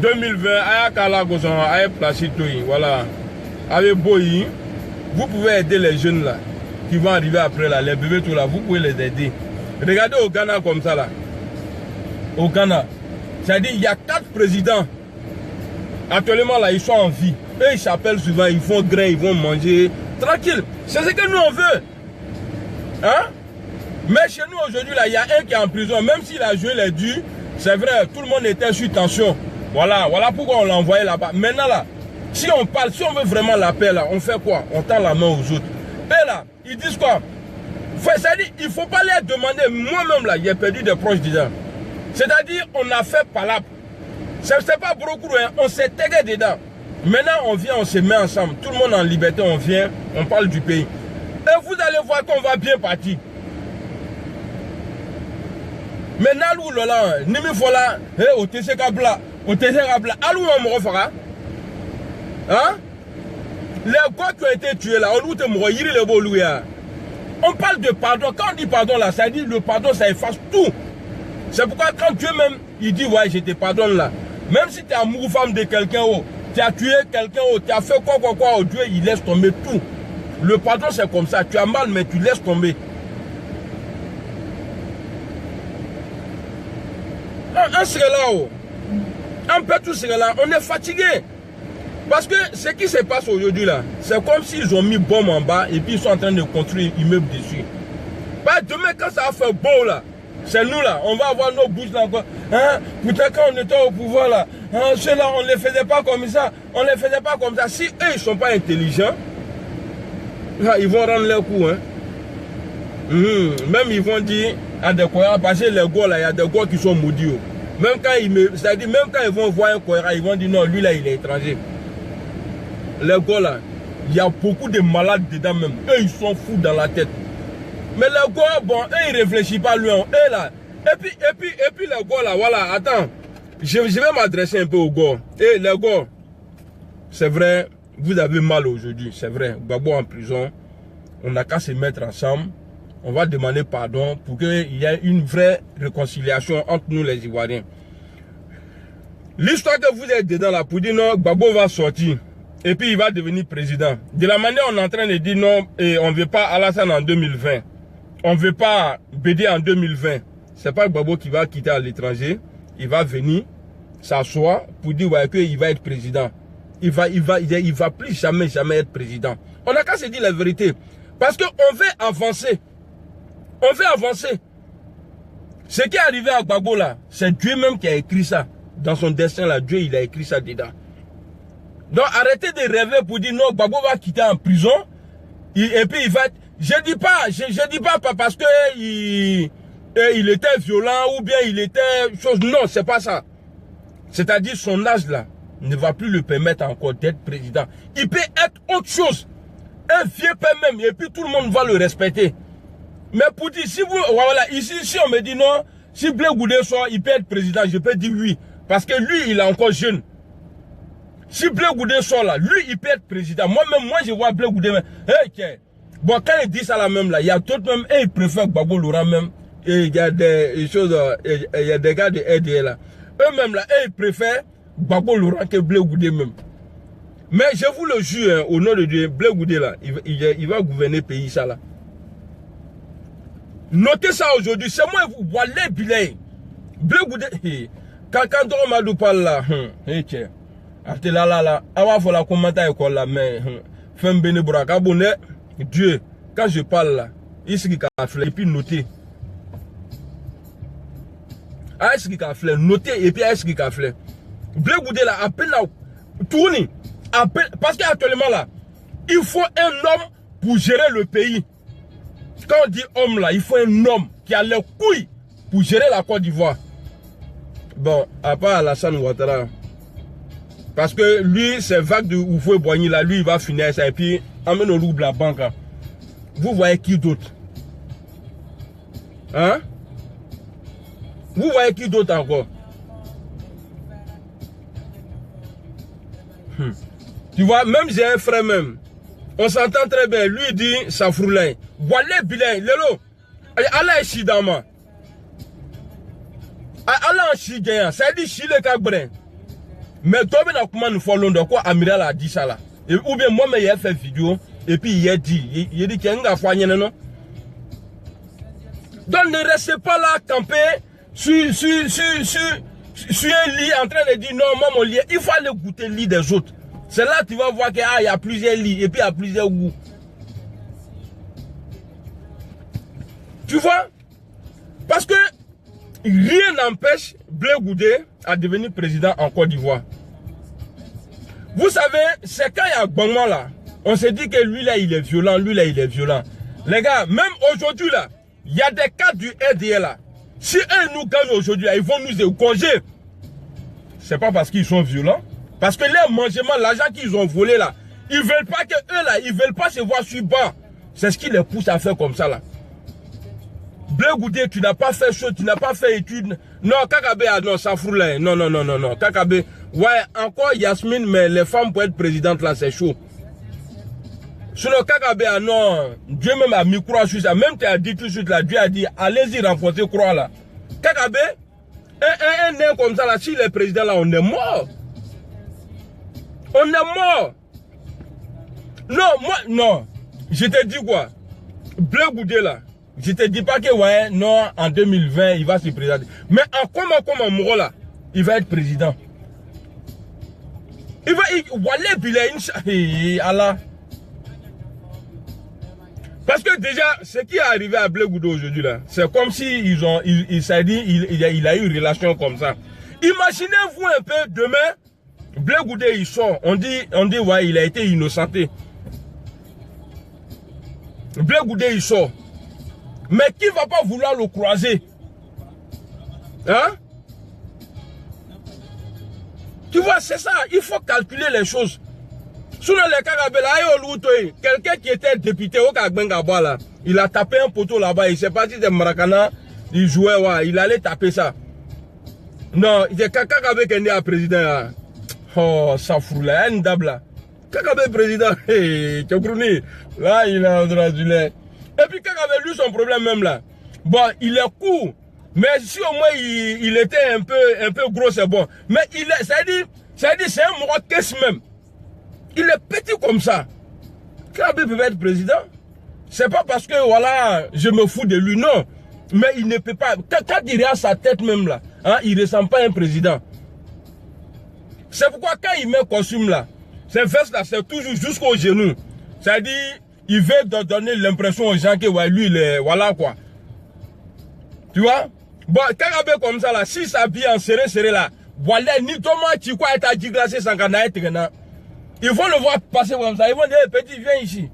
2020, Ayakala Gozan, Aye Placitoui, voilà. Avec Boyi, vous pouvez aider les jeunes là, qui vont arriver après là, les bébés tout là, vous pouvez les aider. Regardez au Ghana comme ça là. Au Ghana. C'est-à-dire, il y a 4 présidents. Actuellement là, ils sont en vie. Eux, ils s'appellent souvent, ils font grain, ils vont manger. Tranquille. C'est ce que nous on veut. Hein? Mais chez nous aujourd'hui là, il y a un qui est en prison. Même s'il a joué les durs, c'est vrai, tout le monde était sur tension. Voilà pourquoi on l'a envoyé là-bas. Maintenant là, si on parle, si on veut vraiment la paix là, on fait quoi? On tend la main aux autres. Et là, ils disent quoi? C'est-à-dire, il ne faut pas les demander. Moi-même là, j'ai perdu des proches dedans. C'est-à-dire, on a fait palabre. C'est pas beaucoup, hein. On s'est tagué dedans. Maintenant, on vient, on se met ensemble. Tout le monde en liberté, on vient, on parle du pays. Et vous allez voir qu'on va bien partir. Maintenant, nous, là, nous, voilà, au TC Kabla, allô, on fera. Hein? Les gars qui ont été tués là, on parle de pardon. Quand on dit pardon là, ça dit le pardon, ça efface tout. C'est pourquoi quand Dieu même, il dit, ouais, je te pardonne là. Même si tu es amoureux femme de quelqu'un, tu as tué quelqu'un, tu as fait quoi, Dieu, il laisse tomber tout. Le pardon, c'est comme ça. Tu as mal, mais tu laisses tomber. On serait là, on peut tout serait là. On est fatigué. Parce que ce qui se passe aujourd'hui là, c'est comme s'ils ont mis bombe en bas et puis ils sont en train de construire un immeuble dessus. Bah, demain, quand ça va faire beau là, c'est nous là, on va avoir nos bouches là encore. Hein? Putain, quand on était au pouvoir là, hein, ceux-là, on ne les faisait pas comme ça. On ne les faisait pas comme ça. Si eux, ils ne sont pas intelligents, là, ils vont rendre leur coup. Hein? Même ils vont dire à des cohérents, parce que les gars là, il y a des gars qui sont maudits. Même quand c'est-à-dire, même quand ils vont voir un cohérent, ils vont dire non, lui là, il est étranger. Les gars là, il y a beaucoup de malades dedans même. Eux, ils sont fous dans la tête. Mais les gars, bon, eux, ils ne réfléchissent pas lui. Eux là. Et puis les gars là, voilà, attends. Je vais m'adresser un peu aux gars. Et les gars, c'est vrai, vous avez mal aujourd'hui. C'est vrai. Gbagbo en prison. On n'a qu'à se mettre ensemble. On va demander pardon pour qu'il y ait une vraie réconciliation entre nous les Ivoiriens. L'histoire que vous êtes dedans là, pour dire non, Gbagbo va sortir. Et puis il va devenir président. De la manière on est en train de dire non, et on ne veut pas Alassane en 2020. On ne veut pas Bédé en 2020. C'est pas Gbagbo qui va quitter à l'étranger. Il va venir s'asseoir pour dire ouais, qu'il va être président. Il va plus jamais être président. On n'a qu'à se dire la vérité. Parce qu'on veut avancer. On veut avancer. Ce qui est arrivé à Gbagbo là, c'est Dieu même qui a écrit ça. Dans son destin là, Dieu il a écrit ça dedans. Donc arrêtez de rêver pour dire non, Gbagbo va quitter en prison. Et puis il va... Je dis pas parce que il était violent ou bien il était chose. Non, c'est pas ça. C'est-à-dire son âge là ne va plus le permettre encore d'être président. Il peut être autre chose. Un vieux père même. Et puis tout le monde va le respecter. Mais pour dire, si vous... Voilà, ici, si on me dit non, si Blé Goudé sort, il peut être président, je peux dire oui. Parce que lui, il est encore jeune. Si Blé Goudé sort là, lui, il peut être président. Moi-même, je vois Blé Goudé. Hey, bon, quand il dit ça là même là, il y a d'autres même, et ils préfèrent Gbagbo Laurent même. Et il y a des choses, il y a des gars de RDA là. Eux-mêmes là, et ils préfèrent Gbagbo Laurent que Blé Goudé même. Mais je vous le jure, hein, au nom de Dieu, Blé Goudé là, il va gouverner le pays ça là. Notez ça aujourd'hui, c'est moi vous voyez Blé Goudé. Quand on m'a dit parle là, là, avant faut la commenter école là, mais femme bénébraka abonné. Dieu, quand je parle là, il se a fait et puis noter. Est-ce qu'il a fait noter et puis est-ce qu'il a fait. Blé Goudé là, à peine là, tourner. Parce qu'actuellement là, il faut un homme pour gérer le pays. Quand on dit homme là, il faut un homme qui a les couilles pour gérer la Côte d'Ivoire. Bon, à part Alassane Ouattara. Parce que lui, c'est vague de Oufoué Boigny là, lui il va finir ça et puis amène au loup la banque. Hein. Vous voyez qui d'autre? Hein? Vous voyez qui d'autre encore? Tu vois, même j'ai un frère même. On s'entend très bien. Lui il dit Safroulaye. Voilà bilan. Lelo. Allah est chidama. Allah est chidama. Ça dit chile kabren. Mais toi, comment nous follow de quoi Amiral a dit ça là. Ou bien moi, mais il a fait vidéo, et puis il a dit qu'il y a un foyer, non? Donc ne restez pas là, camper, sur un lit, en train de dire non, moi mon lit, il faut aller goûter le lit des autres. C'est là que tu vas voir qu'il y a plusieurs lits, et puis il y a plusieurs goûts. Tu vois? Parce que rien n'empêche Blé Goudé à devenir président en Côte d'Ivoire. Vous savez, c'est quand il y a Gbagbo là, on se dit que lui là il est violent, lui là il est violent. Les gars, même aujourd'hui là, il y a des cas du RDL là. Si eux nous gagnent aujourd'hui là, ils vont nous égorger. C'est pas parce qu'ils sont violents, parce que les mangements, l'argent qu'ils ont volé là, ils veulent pas que eux là, ils veulent pas se voir sur bas. C'est ce qui les pousse à faire comme ça là. Blé Goudé, tu n'as pas fait chaud, tu n'as pas fait étude. Non, Kakabe, non, ça fout là. Non. Kakabe, ouais, encore Yasmine, mais les femmes pour être présidente là, c'est chaud. Sinon, Kakabe, non, Dieu même a mis croix sur ça. Même tu as dit tout de suite là, Dieu a dit, allez-y rencontrer croix là. Kakabe, un nain comme ça là, si les présidents là, on est mort. On est mort. Non, moi, non. Je te dis quoi? Blé Goudé là. Je te dis pas que ouais, non, en 2020, il va se présenter. Mais en comment Moro là, il va être président. Il va, Allah. Parce que déjà, ce qui est arrivé à Blé Goudé aujourd'hui là, c'est comme si il a eu une relation comme ça. Imaginez-vous un peu, demain, Blé Goudé il sort, on dit ouais, il a été innocenté. Blé Goudé il sort. Mais qui va pas vouloir le croiser? Hein? Tu vois, c'est ça. Il faut calculer les choses. Sinon, les Kagabé, quelqu'un qui était député au Kagbengabois là, il a tapé un poteau là-bas. Il s'est parti de Maracana. Il jouait, ouais, il allait taper ça. Non, il y a Kagabé qui est né à président. Là. Oh, ça fout là, un dab là. Kagabé président. Hey, tu connais? Là, il a un droit du lait. Et puis quand avait lui son problème même là, bon il est court, mais si au moins il était un peu gros c'est bon. Mais il est, c'est-à-dire c'est un mort caisse même. Il est petit comme ça. Kagame peut être président. C'est pas parce que voilà, je me fous de lui, non. Mais il ne peut pas. Quand il regarde sa tête même là, hein, il ne ressemble pas à un président. C'est pourquoi quand il met costume là, ses vestes là, c'est toujours jusqu'au genou. C'est-à-dire il veut donner l'impression aux gens que ouais, lui, il est, voilà quoi. Tu vois? Bon, Kagame comme ça là, si s'habille en serré là, voilà, ni Thomas, tu quoi, est à glacé sans canard, ils vont le voir passer comme ça, ils vont dire, petit, viens ici.